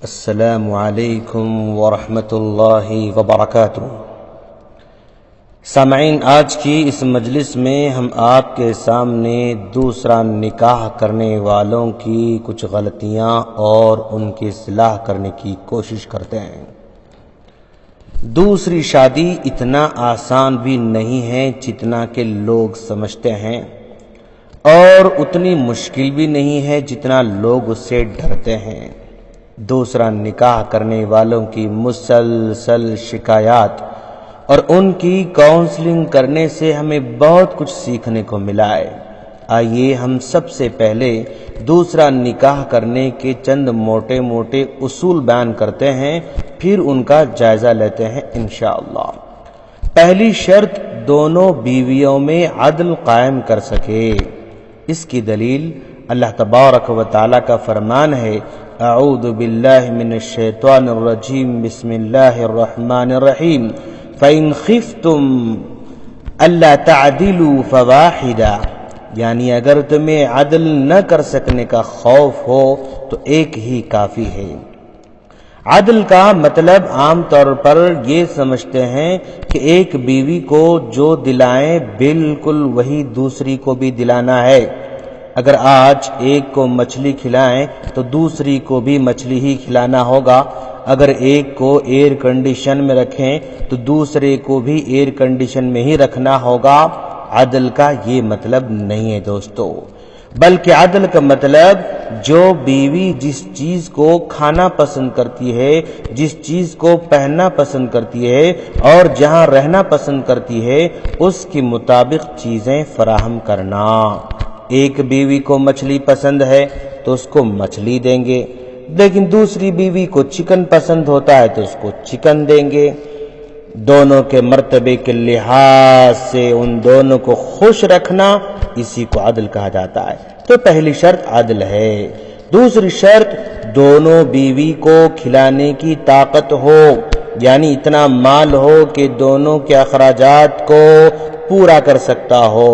السلام علیکم ورحمۃ اللہ وبرکاتہ۔ سامعین، آج کی اس مجلس میں ہم آپ کے سامنے دوسرا نکاح کرنے والوں کی کچھ غلطیاں اور ان کی اصلاح کرنے کی کوشش کرتے ہیں۔ دوسری شادی اتنا آسان بھی نہیں ہے جتنا کہ لوگ سمجھتے ہیں، اور اتنی مشکل بھی نہیں ہے جتنا لوگ اس سے ڈرتے ہیں۔ دوسرا نکاح کرنے والوں کی مسلسل شکایات اور ان کی کاؤنسلنگ کرنے سے ہمیں بہت کچھ سیکھنے کو ملا ہے۔ آئیے ہم سب سے پہلے دوسرا نکاح کرنے کے چند موٹے موٹے اصول بیان کرتے ہیں، پھر ان کا جائزہ لیتے ہیں انشاءاللہ۔ پہلی شرط، دونوں بیویوں میں عدل قائم کر سکے۔ اس کی دلیل اللہ تبارک و تعالیٰ کا فرمان ہے، اعوذ باللہ من الشیطان الرجیم، بسم اللہ الرحمن الرحیم، فَإِنْ خِفْتُمْ أَلَّا تَعْدِلُوا فَوَاحِدًا، یعنی اگر تمہیں عدل نہ کر سکنے کا خوف ہو تو ایک ہی کافی ہے۔ عدل کا مطلب عام طور پر یہ سمجھتے ہیں کہ ایک بیوی کو جو دلائیں بالکل وہی دوسری کو بھی دلانا ہے۔ اگر آج ایک کو مچھلی کھلائیں تو دوسری کو بھی مچھلی ہی کھلانا ہوگا۔ اگر ایک کو ایئر کنڈیشن میں رکھیں تو دوسرے کو بھی ایئر کنڈیشن میں ہی رکھنا ہوگا۔ عدل کا یہ مطلب نہیں ہے دوستو، بلکہ عدل کا مطلب جو بیوی جس چیز کو کھانا پسند کرتی ہے، جس چیز کو پہننا پسند کرتی ہے اور جہاں رہنا پسند کرتی ہے، اس کے مطابق چیزیں فراہم کرنا۔ ایک بیوی کو مچھلی پسند ہے تو اس کو مچھلی دیں گے، لیکن دوسری بیوی کو چکن پسند ہوتا ہے تو اس کو چکن دیں گے۔ دونوں کے مرتبے کے لحاظ سے ان دونوں کو خوش رکھنا، اسی کو عدل کہا جاتا ہے۔ تو پہلی شرط عدل ہے۔ دوسری شرط، دونوں بیوی کو کھلانے کی طاقت ہو، یعنی اتنا مال ہو کہ دونوں کے اخراجات کو پورا کر سکتا ہو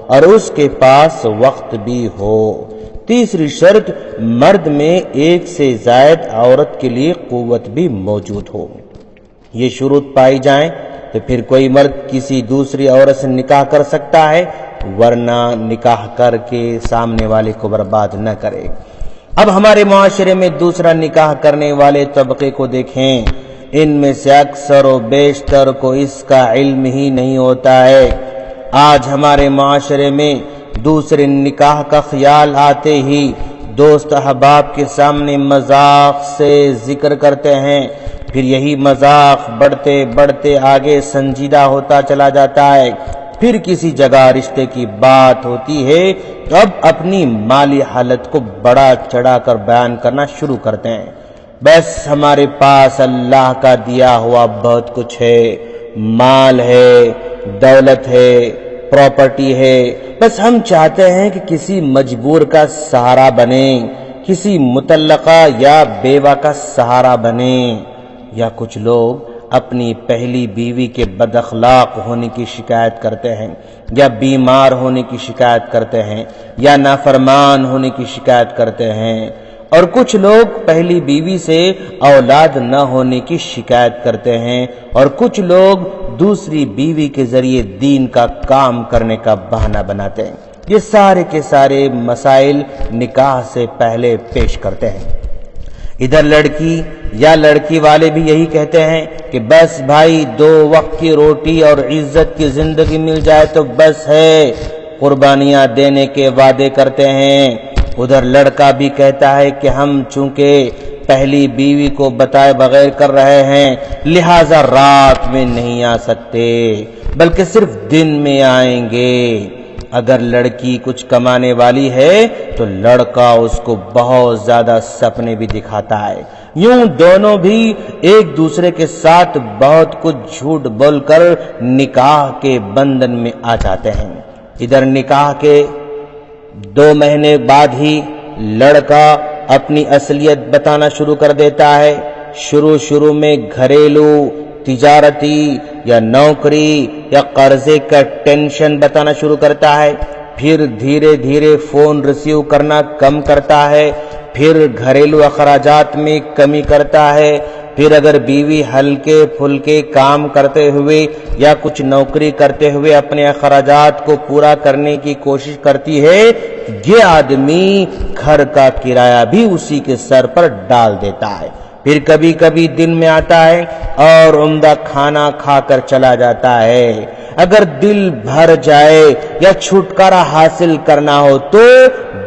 اور اس کے پاس وقت بھی ہو۔ تیسری شرط، مرد میں ایک سے زائد عورت کے لیے قوت بھی موجود ہو۔ یہ شروط پائی جائیں تو پھر کوئی مرد کسی دوسری عورت سے نکاح کر سکتا ہے، ورنہ نکاح کر کے سامنے والے کو برباد نہ کرے۔ اب ہمارے معاشرے میں دوسرا نکاح کرنے والے طبقے کو دیکھیں، ان میں سے اکثر و بیشتر کو اس کا علم ہی نہیں ہوتا ہے۔ آج ہمارے معاشرے میں دوسرے نکاح کا خیال آتے ہی دوست احباب کے سامنے مذاق سے ذکر کرتے ہیں، پھر یہی مذاق بڑھتے بڑھتے آگے سنجیدہ ہوتا چلا جاتا ہے۔ پھر کسی جگہ رشتے کی بات ہوتی ہے تو اب اپنی مالی حالت کو بڑا چڑھا کر بیان کرنا شروع کرتے ہیں۔ بس ہمارے پاس اللہ کا دیا ہوا بہت کچھ ہے، مال ہے، دولت ہے، پراپرٹی ہے، بس ہم چاہتے ہیں کہ کسی مجبور کا سہارا بنیں، کسی مطلقہ یا بیوہ کا سہارا بنیں۔ یا کچھ لوگ اپنی پہلی بیوی کے بد اخلاق ہونے کی شکایت کرتے ہیں، یا بیمار ہونے کی شکایت کرتے ہیں، یا نافرمان ہونے کی شکایت کرتے ہیں، اور کچھ لوگ پہلی بیوی سے اولاد نہ ہونے کی شکایت کرتے ہیں، اور کچھ لوگ دوسری بیوی کے ذریعے دین کا کام کرنے کا بہانہ بناتے ہیں۔ یہ سارے کے سارے مسائل نکاح سے پہلے پیش کرتے ہیں۔ ادھر لڑکی یا لڑکی والے بھی یہی کہتے ہیں کہ بس بھائی 2 وقت کی روٹی اور عزت کی زندگی مل جائے تو بس ہے، قربانیاں دینے کے وعدے کرتے ہیں۔ ادھر لڑکا بھی کہتا ہے کہ ہم چونکہ پہلی بیوی کو بتائے بغیر کر رہے ہیں، لہذا رات میں نہیں آ سکتے بلکہ صرف دن میں آئیں گے۔ اگر لڑکی کچھ کمانے والی ہے تو لڑکا اس کو بہت زیادہ سپنے بھی دکھاتا ہے۔ یوں دونوں بھی ایک دوسرے کے ساتھ بہت کچھ جھوٹ بول کر نکاح کے بندھن میں آ جاتے ہیں۔ ادھر نکاح کے 2 مہینے بعد ہی لڑکا اپنی اصلیت بتانا شروع کر دیتا ہے۔ شروع میں گھریلو، تجارتی یا نوکری یا قرضے کا ٹینشن بتانا شروع کرتا ہے، پھر دھیرے دھیرے فون ریسیو کرنا کم کرتا ہے، پھر گھریلو اخراجات میں کمی کرتا ہے، پھر اگر بیوی ہلکے پھلکے کام کرتے ہوئے یا کچھ نوکری کرتے ہوئے اپنے اخراجات کو پورا کرنے کی کوشش کرتی ہے، یہ آدمی گھر کا کرایہ بھی اسی کے سر پر ڈال دیتا ہے، پھر کبھی کبھی دن میں آتا ہے اور عمدہ کھانا کھا کر چلا جاتا ہے۔ اگر دل بھر جائے یا چھٹکارا حاصل کرنا ہو تو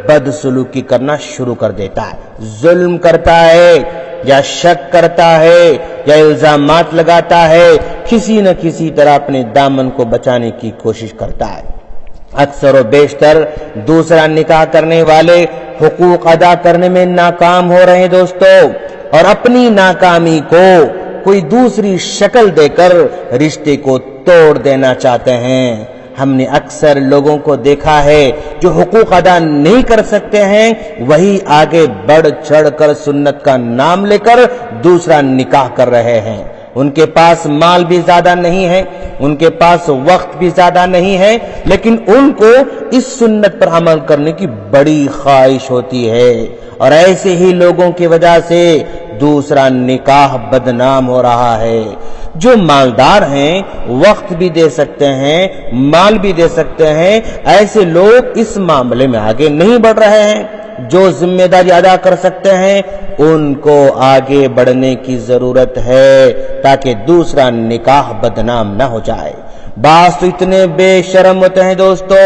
بدسلوکی کرنا شروع کر دیتا ہے، ظلم کرتا ہے یا شک کرتا ہے یا الزامات لگاتا ہے، کسی نہ کسی طرح اپنے دامن کو بچانے کی کوشش کرتا ہے۔ اکثر و بیشتر دوسرا نکاح کرنے والے حقوق ادا کرنے میں ناکام ہو رہے ہیں دوستو، اور اپنی ناکامی کو کوئی دوسری شکل دے کر رشتے کو توڑ دینا چاہتے ہیں۔ ہم نے اکثر لوگوں کو دیکھا ہے جو حقوق ادا نہیں کر سکتے ہیں، وہی آگے بڑھ چڑھ کر سنت کا نام لے کر دوسرا نکاح کر رہے ہیں۔ ان کے پاس مال بھی زیادہ نہیں ہے، ان کے پاس وقت بھی زیادہ نہیں ہے، لیکن ان کو اس سنت پر عمل کرنے کی بڑی خواہش ہوتی ہے، اور ایسے ہی لوگوں کی وجہ سے دوسرا نکاح بدنام ہو رہا ہے۔ جو مالدار ہیں، وقت بھی دے سکتے ہیں، مال بھی دے سکتے ہیں، ایسے لوگ اس معاملے میں آگے نہیں بڑھ رہے ہیں۔ جو ذمہ داری ادا کر سکتے ہیں ان کو آگے بڑھنے کی ضرورت ہے تاکہ دوسرا نکاح بدنام نہ ہو جائے۔ بعض تو اتنے بے شرم ہوتے ہیں دوستو،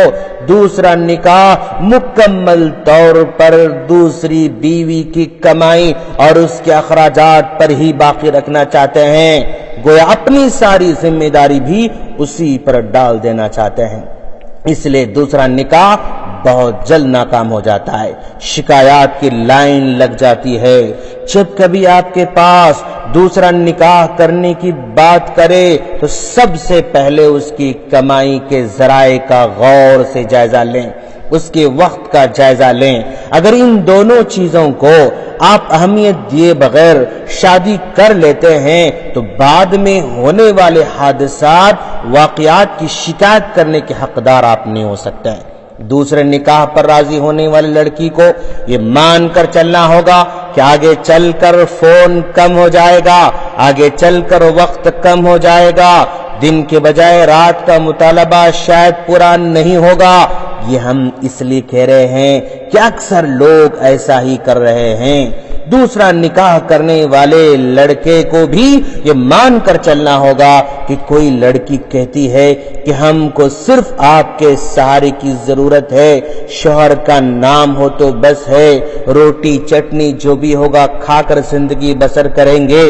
دوسرا نکاح مکمل طور پر دوسری بیوی کی کمائی اور اس کے اخراجات پر ہی باقی رکھنا چاہتے ہیں، گویا اپنی ساری ذمہ داری بھی اسی پر ڈال دینا چاہتے ہیں۔ اس لیے دوسرا نکاح بہت جلد ناکام ہو جاتا ہے، شکایات کی لائن لگ جاتی ہے۔ جب کبھی آپ کے پاس دوسرا نکاح کرنے کی بات کرے تو سب سے پہلے اس کی کمائی کے ذرائع کا غور سے جائزہ لیں، اس کے وقت کا جائزہ لیں۔ اگر ان دونوں چیزوں کو آپ اہمیت دیے بغیر شادی کر لیتے ہیں تو بعد میں ہونے والے حادثات، واقعات کی شکایت کرنے کے حقدار آپ نہیں ہو سکتے ہیں۔ دوسرے نکاح پر راضی ہونے والی لڑکی کو یہ مان کر چلنا ہوگا کہ آگے چل کر فون کم ہو جائے گا، آگے چل کر وقت کم ہو جائے گا، دن کے بجائے رات کا مطالبہ شاید پورا نہیں ہوگا۔ یہ ہم اس لیے کہہ رہے ہیں کہ اکثر لوگ ایسا ہی کر رہے ہیں۔ دوسرا نکاح کرنے والے لڑکے کو بھی یہ مان کر چلنا ہوگا کہ کوئی لڑکی کہتی ہے کہ ہم کو صرف آپ کے سہارے کی ضرورت ہے، شوہر کا نام ہو تو بس ہے، روٹی چٹنی جو بھی ہوگا کھا کر زندگی بسر کریں گے،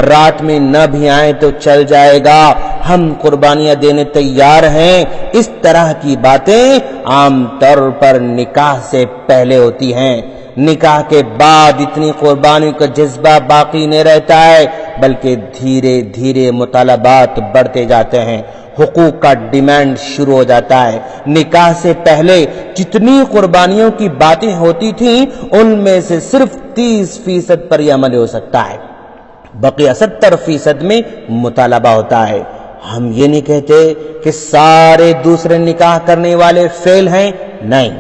رات میں نہ بھی آئیں تو چل جائے گا، ہم قربانیاں دینے تیار ہیں۔ اس طرح کی باتیں عام طور پر نکاح سے پہلے ہوتی ہیں۔ نکاح کے بعد اتنی قربانی کا جذبہ باقی نہیں رہتا ہے، بلکہ دھیرے دھیرے مطالبات بڑھتے جاتے ہیں، حقوق کا ڈیمانڈ شروع ہو جاتا ہے۔ نکاح سے پہلے جتنی قربانیوں کی باتیں ہوتی تھیں ان میں سے صرف 30% پر یہ عمل ہو سکتا ہے، بقیہ 70% میں مطالبہ ہوتا ہے۔ ہم یہ نہیں کہتے کہ سارے دوسرے نکاح کرنے والے فیل ہیں، نہیں،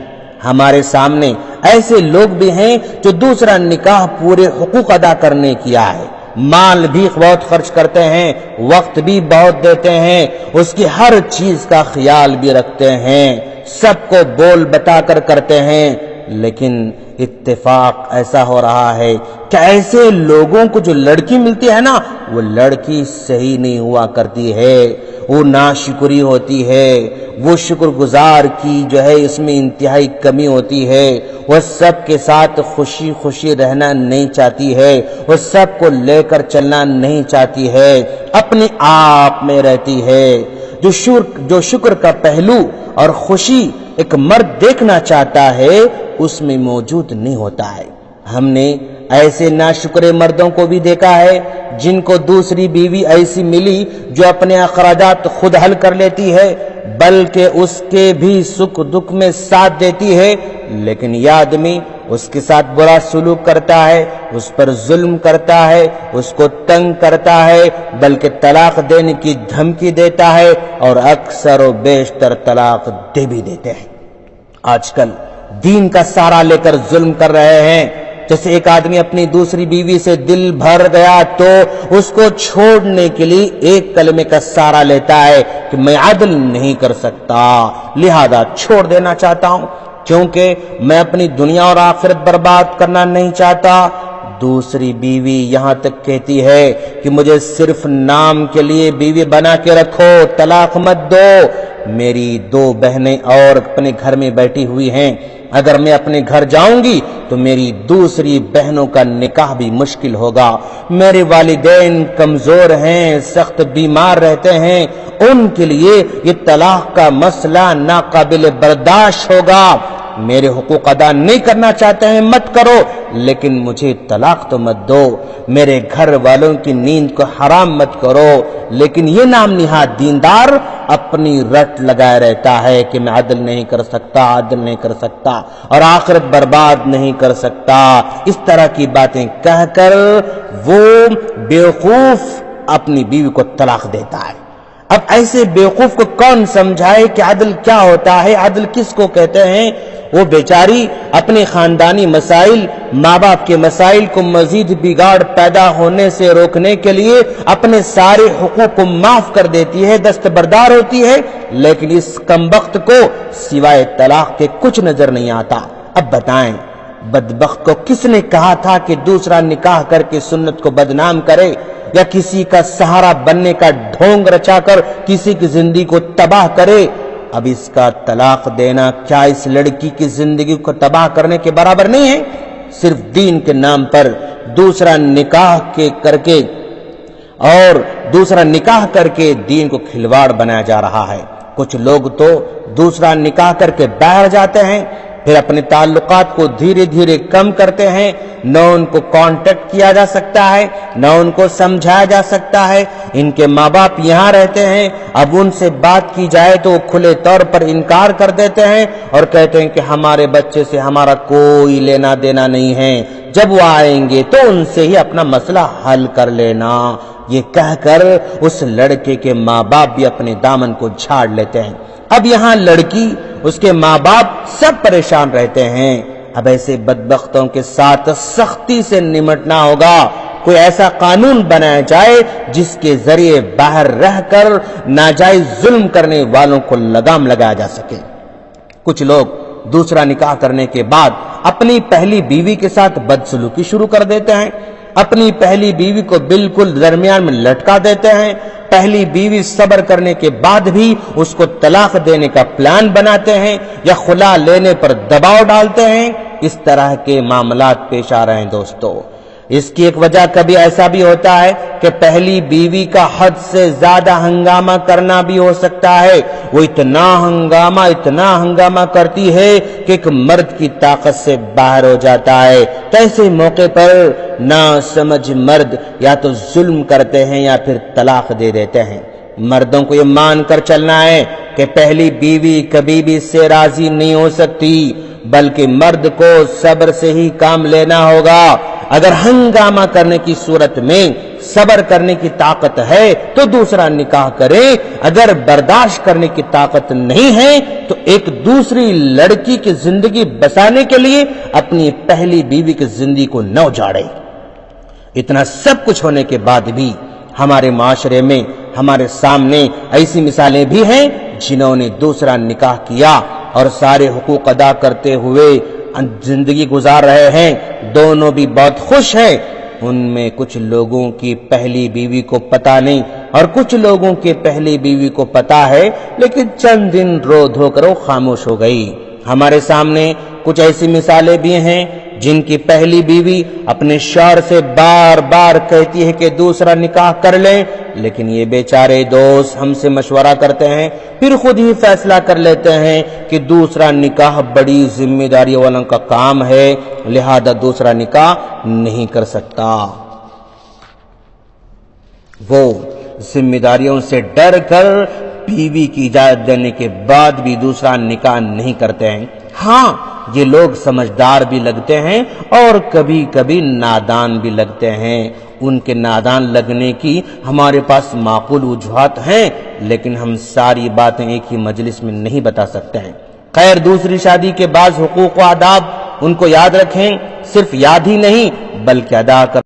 ہمارے سامنے ایسے لوگ بھی ہیں جو دوسرا نکاح پورے حقوق ادا کرنے کیا ہے، مال بھی بہت خرچ کرتے ہیں، وقت بھی بہت دیتے ہیں، اس کی ہر چیز کا خیال بھی رکھتے ہیں، سب کو بول بتا کر کرتے ہیں، لیکن اتفاق ایسا ہو رہا ہے کہ ایسے لوگوں کو جو لڑکی ملتی ہے نا، وہ لڑکی صحیح نہیں ہوا کرتی ہے، وہ ناشکری ہوتی ہے، وہ شکر گزار کی جو ہے اس میں انتہائی کمی ہوتی ہے، وہ سب کے ساتھ خوشی خوشی رہنا نہیں چاہتی ہے، وہ سب کو لے کر چلنا نہیں چاہتی ہے، اپنے آپ میں رہتی ہے۔ جو شکر کا پہلو اور خوشی ایک مرد دیکھنا چاہتا ہے اس میں موجود نہیں ہوتا ہے۔ ہم نے ایسے ناشکرے مردوں کو بھی دیکھا ہے جن کو دوسری بیوی ایسی ملی جو اپنے اخراجات خود حل کر لیتی ہے، بلکہ اس کے بھی سکھ دکھ میں ساتھ دیتی ہے، لیکن یہ آدمی اس کے ساتھ برا سلوک کرتا ہے، اس پر ظلم کرتا ہے، اس کو تنگ کرتا ہے، بلکہ طلاق دینے کی دھمکی دیتا ہے، اور اکثر و بیشتر طلاق دے بھی دیتے ہیں۔ آج کل دین کا سہارا لے کر ظلم کر رہے ہیں. جیسے ایک آدمی اپنی دوسری بیوی سے دل بھر گیا تو اس کو چھوڑنے کے لیے ایک کلمے کا سہارا لیتا ہے کہ میں عدل نہیں کر سکتا، لہذا چھوڑ دینا چاہتا ہوں، کیونکہ میں اپنی دنیا اور آخرت برباد کرنا نہیں چاہتا. دوسری بیوی یہاں تک کہتی ہے کہ مجھے صرف نام کے لیے بیوی بنا کے رکھو، طلاق مت دو. میری 2 بہنیں اور اپنے گھر میں بیٹھی ہوئی ہیں، اگر میں اپنے گھر جاؤں گی تو میری دوسری بہنوں کا نکاح بھی مشکل ہوگا. میرے والدین کمزور ہیں، سخت بیمار رہتے ہیں، ان کے لیے یہ طلاق کا مسئلہ ناقابل برداشت ہوگا. میرے حقوق ادا نہیں کرنا چاہتے ہیں، مت کرو، لیکن مجھے طلاق تو مت دو. میرے گھر والوں کی نیند کو حرام مت کرو. لیکن یہ نام نہاد دیندار اپنی رٹ لگائے رہتا ہے کہ میں عدل نہیں کر سکتا، عدل نہیں کر سکتا اور آخرت برباد نہیں کر سکتا. اس طرح کی باتیں کہہ کر وہ بیوقوف اپنی بیوی کو طلاق دیتا ہے. اب ایسے بیوقوف کو کون سمجھائے کہ عدل کیا ہوتا ہے، عدل کس کو کہتے ہیں؟ وہ بیچاری اپنے خاندانی مسائل، ماں باپ کے مسائل کو مزید بگاڑ پیدا ہونے سے روکنے کے لیے اپنے سارے حقوق کو معاف کر دیتی ہے، دستبردار ہوتی ہے، لیکن اس کمبخت کو سوائے طلاق کے کچھ نظر نہیں آتا. اب بتائیں بدبخت کو کس نے کہا تھا کہ دوسرا نکاح کر کے سنت کو بدنام کرے یا کسی کا سہارا بننے کا ڈھونگ رچا کر کسی کی زندگی کو تباہ کرے؟ اب اس کا طلاق دینا کیا اس لڑکی کی زندگی کو تباہ کرنے کے برابر نہیں ہے؟ صرف دین کے نام پر دوسرا نکاح کر کے دین کو کھلواڑ بنایا جا رہا ہے. کچھ لوگ تو دوسرا نکاح کر کے باہر جاتے ہیں، پھر اپنے تعلقات کو دھیرے دھیرے کم کرتے ہیں. نہ ان کو کانٹیکٹ کیا جا سکتا ہے، نہ ان کو سمجھایا جا سکتا ہے. ان کے ماں باپ یہاں رہتے ہیں، اب ان سے بات کی جائے تو وہ کھلے طور پر انکار کر دیتے ہیں اور کہتے ہیں کہ ہمارے بچے سے ہمارا کوئی لینا دینا نہیں ہے، جب وہ آئیں گے تو ان سے ہی اپنا مسئلہ حل کر لینا. یہ کہہ کر اس لڑکے کے ماں باپ بھی اپنے دامن کو جھاڑ لیتے ہیں. اب یہاں لڑکی، اس کے ماں باپ سب پریشان رہتے ہیں. اب ایسے بدبختوں کے ساتھ سختی سے نمٹنا ہوگا. کوئی ایسا قانون بنایا جائے جس کے ذریعے باہر رہ کر ناجائز ظلم کرنے والوں کو لگام لگایا جا سکے. کچھ لوگ دوسرا نکاح کرنے کے بعد اپنی پہلی بیوی کے ساتھ بدسلوکی شروع کر دیتے ہیں، اپنی پہلی بیوی کو بالکل درمیان میں لٹکا دیتے ہیں. پہلی بیوی صبر کرنے کے بعد بھی اس کو طلاق دینے کا پلان بناتے ہیں یا خلا لینے پر دباؤ ڈالتے ہیں. اس طرح کے معاملات پیش آ رہے ہیں دوستو. اس کی ایک وجہ کبھی ایسا بھی ہوتا ہے کہ پہلی بیوی کا حد سے زیادہ ہنگامہ کرنا بھی ہو سکتا ہے. وہ اتنا ہنگامہ کرتی ہے کہ ایک مرد کی طاقت سے باہر ہو جاتا ہے. تو ایسے موقع پر نا سمجھ مرد یا تو ظلم کرتے ہیں یا پھر طلاق دے دیتے ہیں. مردوں کو یہ مان کر چلنا ہے کہ پہلی بیوی کبھی بھی اس سے راضی نہیں ہو سکتی، بلکہ مرد کو صبر سے ہی کام لینا ہوگا. اگر ہنگامہ کرنے کی صورت میں صبر کرنے کی طاقت ہے تو دوسرا نکاح کرے، اگر برداشت کرنے کی طاقت نہیں ہے تو ایک دوسری لڑکی کی زندگی بسانے کے لیے اپنی پہلی بیوی کی زندگی کو نہ اجاڑے. اتنا سب کچھ ہونے کے بعد بھی ہمارے معاشرے میں ہمارے سامنے ایسی مثالیں بھی ہیں جنہوں نے دوسرا نکاح کیا اور سارے حقوق ادا کرتے ہوئے زندگی گزار رہے ہیں. دونوں بھی بہت خوش ہیں. ان میں کچھ لوگوں کی پہلی بیوی کو پتا نہیں اور کچھ لوگوں کے پہلی بیوی کو پتا ہے، لیکن چند دن رو دھو کر وہ خاموش ہو گئی. ہمارے سامنے کچھ ایسی مثالیں بھی ہیں جن کی پہلی بیوی اپنے شوہر سے بار بار کہتی ہے کہ دوسرا نکاح کر لیں، لیکن یہ بیچارے دوست ہم سے مشورہ کرتے ہیں، پھر خود ہی فیصلہ کر لیتے ہیں کہ دوسرا نکاح بڑی ذمہ داری والوں کا کام ہے، لہذا دوسرا نکاح نہیں کر سکتا. وہ ذمہ داریوں سے ڈر کر بیوی کی اجازت دینے کے بعد بھی دوسرا نکاح نہیں کرتے ہیں. ہاں، یہ لوگ سمجھدار بھی لگتے ہیں اور کبھی کبھی نادان بھی لگتے ہیں. ان کے نادان لگنے کی ہمارے پاس معقول وجوہات ہیں، لیکن ہم ساری باتیں ایک ہی مجلس میں نہیں بتا سکتے ہیں. خیر دوسری شادی کے بعض حقوق و آداب ان کو یاد رکھیں، صرف یاد ہی نہیں بلکہ ادا کر